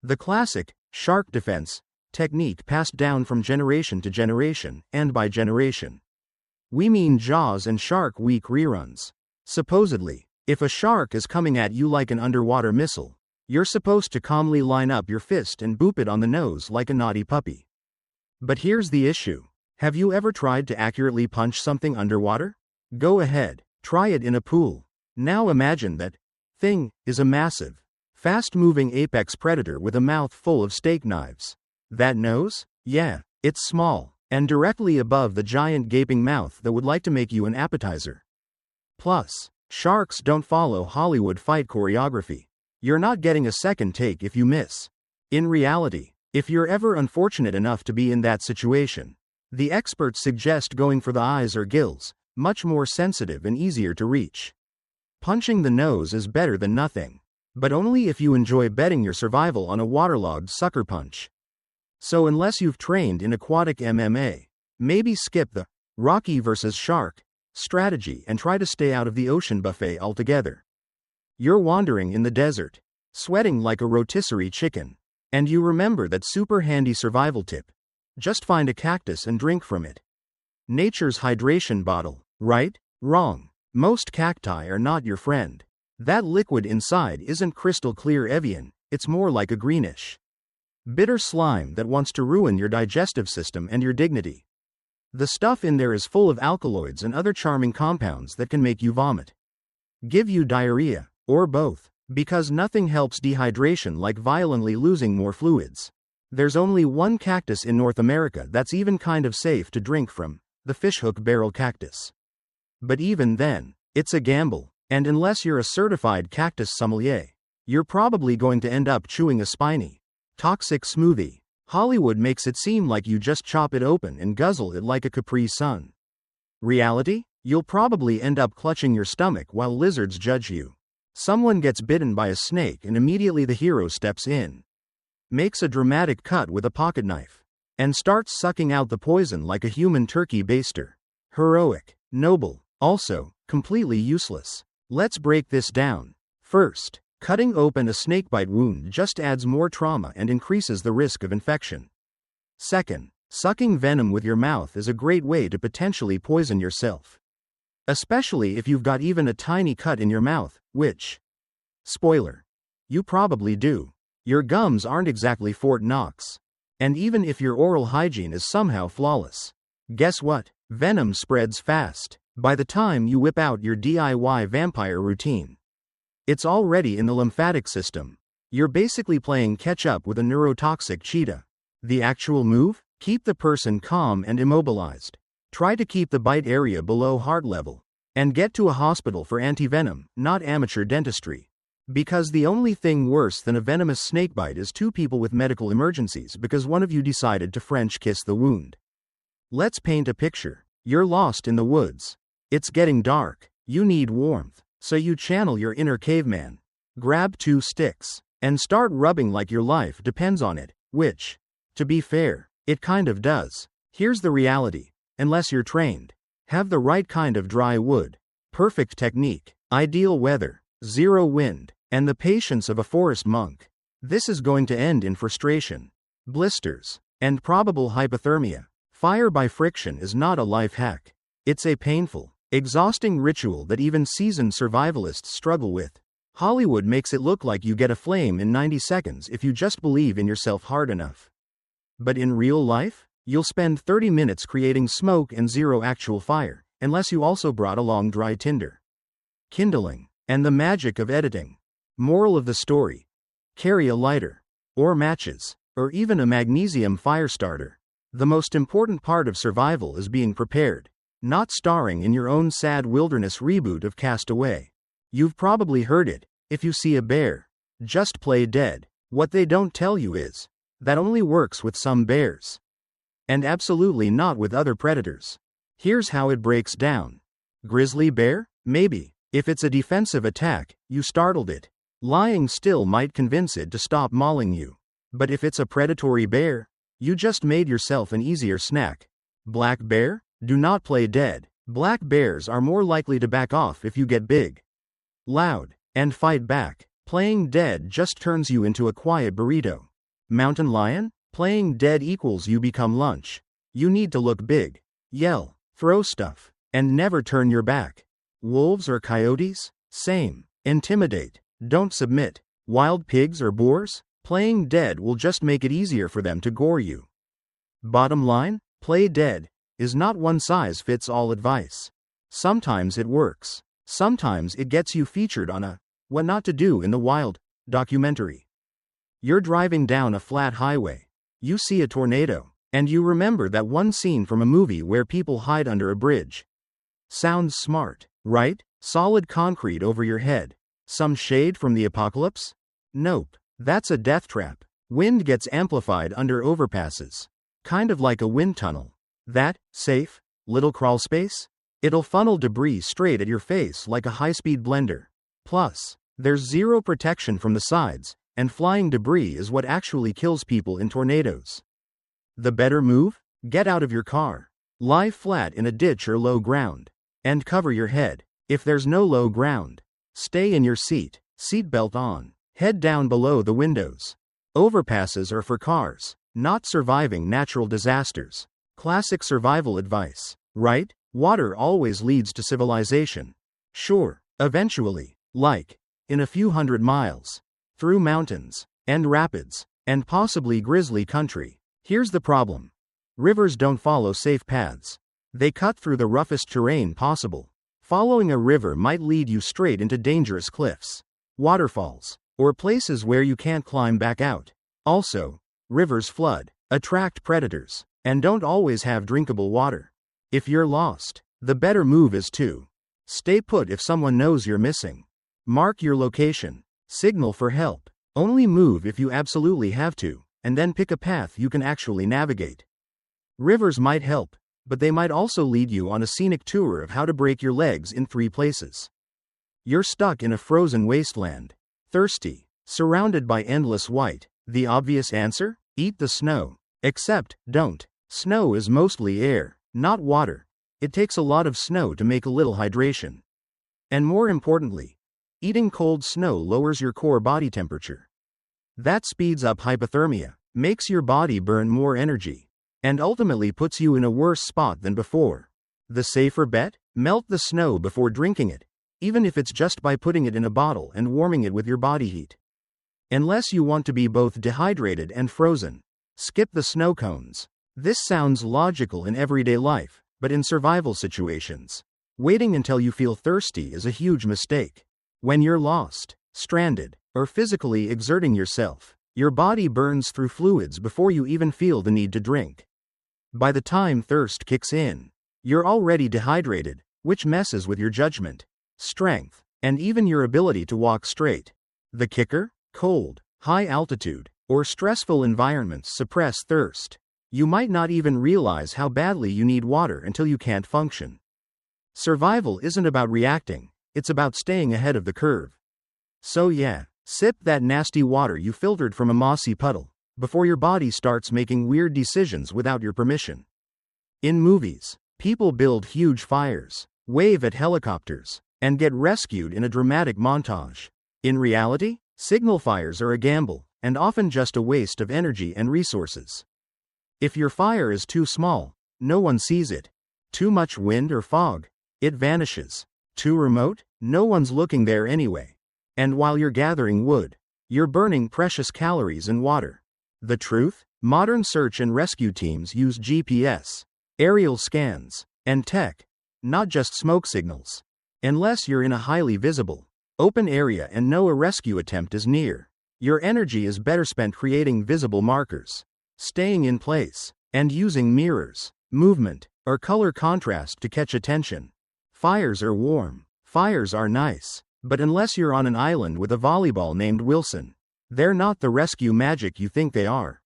The classic shark defense technique passed down from generation to generation, and by generation, we mean Jaws and Shark Week reruns. Supposedly, if a shark is coming at you like an underwater missile, you're supposed to calmly line up your fist and boop it on the nose like a naughty puppy. But here's the issue. Have you ever tried to accurately punch something underwater? Go ahead, try it in a pool. Now imagine that thing is a massive, fast-moving apex predator with a mouth full of steak knives. That nose? Yeah, it's small, and directly above the giant gaping mouth that would like to make you an appetizer. Plus, sharks don't follow Hollywood fight choreography. You're not getting a second take if you miss. In reality, if you're ever unfortunate enough to be in that situation, the experts suggest going for the eyes or gills, much more sensitive and easier to reach. Punching the nose is better than nothing, but only if you enjoy betting your survival on a waterlogged sucker punch. So unless you've trained in aquatic MMA, maybe skip the Rocky vs. Shark strategy and try to stay out of the ocean buffet altogether. You're wandering in the desert, sweating like a rotisserie chicken, and you remember that super handy survival tip. Just find a cactus and drink from it. Nature's hydration bottle, right? Wrong. Most cacti are not your friend. That liquid inside isn't crystal clear Evian, it's more like a greenish, bitter slime that wants to ruin your digestive system and your dignity. The stuff in there is full of alkaloids and other charming compounds that can make you vomit, give you diarrhea, or both, because nothing helps dehydration like violently losing more fluids. There's only one cactus in North America that's even kind of safe to drink from, the fishhook barrel cactus. But even then, it's a gamble, and unless you're a certified cactus sommelier, you're probably going to end up chewing a spiny, toxic smoothie. Hollywood makes it seem like you just chop it open and guzzle it like a Capri Sun. Reality? You'll probably end up clutching your stomach while lizards judge you. Someone gets bitten by a snake and immediately the hero steps in, makes a dramatic cut with a pocket knife, and starts sucking out the poison like a human turkey baster. Heroic, noble, also completely useless. Let's break this down. First, cutting open a snakebite wound just adds more trauma and increases the risk of infection. Second, sucking venom with your mouth is a great way to potentially poison yourself, especially if you've got even a tiny cut in your mouth, which, spoiler, you probably do. Your gums aren't exactly Fort Knox. And even if your oral hygiene is somehow flawless, guess what? Venom spreads fast. By the time you whip out your DIY vampire routine, it's already in the lymphatic system. You're basically playing catch-up with a neurotoxic cheetah. The actual move? Keep the person calm and immobilized. Try to keep the bite area below heart level, and get to a hospital for antivenom, not amateur dentistry. Because the only thing worse than a venomous snakebite is two people with medical emergencies because one of you decided to French kiss the wound. Let's paint a picture. You're lost in the woods. It's getting dark. You need warmth. So you channel your inner caveman, grab 2 sticks, and start rubbing like your life depends on it, which, to be fair, it kind of does. Here's the reality. Unless you're trained, have the right kind of dry wood, perfect technique, ideal weather, 0 wind, and the patience of a forest monk, this is going to end in frustration, blisters, and probable hypothermia. Fire by friction is not a life hack. It's a painful, exhausting ritual that even seasoned survivalists struggle with. Hollywood makes it look like you get a flame in 90 seconds if you just believe in yourself hard enough. But in real life, you'll spend 30 minutes creating smoke and 0 actual fire, unless you also brought along dry tinder. Kindling, and the magic of editing. Moral of the story: carry a lighter, or matches, or even a magnesium fire starter. The most important part of survival is being prepared, not starring in your own sad wilderness reboot of Cast Away. You've probably heard it: if you see a bear, just play dead. What they don't tell you is, that only works with some bears, and absolutely not with other predators. Here's how it breaks down. Grizzly bear? Maybe. If it's a defensive attack, you startled it. Lying still might convince it to stop mauling you. But if it's a predatory bear, you just made yourself an easier snack. Black bear? Do not play dead. Black bears are more likely to back off if you get big, loud, and fight back. Playing dead just turns you into a quiet burrito. Mountain lion? Playing dead equals you become lunch. You need to look big, yell, throw stuff, and never turn your back. Wolves or coyotes? Same. Intimidate, don't submit. Wild pigs or boars? Playing dead will just make it easier for them to gore you. Bottom line, play dead is not one-size-fits-all advice. Sometimes it works. Sometimes it gets you featured on a "What Not to Do in the Wild" documentary. You're driving down a flat highway. You see a tornado, and you remember that one scene from a movie where people hide under a bridge. Sounds smart, right? Solid concrete over your head. Some shade from the apocalypse? Nope. That's a death trap. Wind gets amplified under overpasses. Kind of like a wind tunnel. That, safe, little crawl space? It'll funnel debris straight at your face like a high-speed blender. Plus, there's zero protection from the sides, and flying debris is what actually kills people in tornadoes. The better move? Get out of your car. Lie flat in a ditch or low ground. And cover your head. If there's no low ground, stay in your seat, seatbelt on, head down below the windows. Overpasses are for cars, not surviving natural disasters. Classic survival advice, right? Water always leads to civilization. Sure, eventually, like, in a few hundred miles, through mountains, and rapids, and possibly grizzly country. Here's the problem. Rivers don't follow safe paths. They cut through the roughest terrain possible. Following a river might lead you straight into dangerous cliffs, waterfalls, or places where you can't climb back out. Also, rivers flood, attract predators, and don't always have drinkable water. If you're lost, the better move is to stay put if someone knows you're missing. Mark your location, signal for help, only move if you absolutely have to, and then pick a path you can actually navigate. Rivers might help, but they might also lead you on a scenic tour of how to break your legs in 3 places. You're stuck in a frozen wasteland, thirsty, surrounded by endless white. The obvious answer? Eat the snow. Except, don't. Snow is mostly air, not water. It takes a lot of snow to make a little hydration. And more importantly, eating cold snow lowers your core body temperature. That speeds up hypothermia, makes your body burn more energy, and ultimately puts you in a worse spot than before. The safer bet? Melt the snow before drinking it, even if it's just by putting it in a bottle and warming it with your body heat. Unless you want to be both dehydrated and frozen, skip the snow cones. This sounds logical in everyday life, but in survival situations, waiting until you feel thirsty is a huge mistake. When you're lost, stranded, or physically exerting yourself, your body burns through fluids before you even feel the need to drink. By the time thirst kicks in, you're already dehydrated, which messes with your judgment, strength, and even your ability to walk straight. The kicker? Cold, high altitude, or stressful environments suppress thirst. You might not even realize how badly you need water until you can't function. Survival isn't about reacting, it's about staying ahead of the curve. So yeah, sip that nasty water you filtered from a mossy puddle, before your body starts making weird decisions without your permission. In movies, people build huge fires, wave at helicopters, and get rescued in a dramatic montage. In reality, signal fires are a gamble, and often just a waste of energy and resources. If your fire is too small, no one sees it. Too much wind or fog, it vanishes. Too remote, no one's looking there anyway. And while you're gathering wood, you're burning precious calories and water. The truth? Modern search and rescue teams use GPS, aerial scans, and tech, not just smoke signals. Unless you're in a highly visible, open area and know a rescue attempt is near, your energy is better spent creating visible markers, staying in place, and using mirrors, movement, or color contrast to catch attention. Fires are warm, fires are nice, but unless you're on an island with a volleyball named Wilson, they're not the rescue magic you think they are.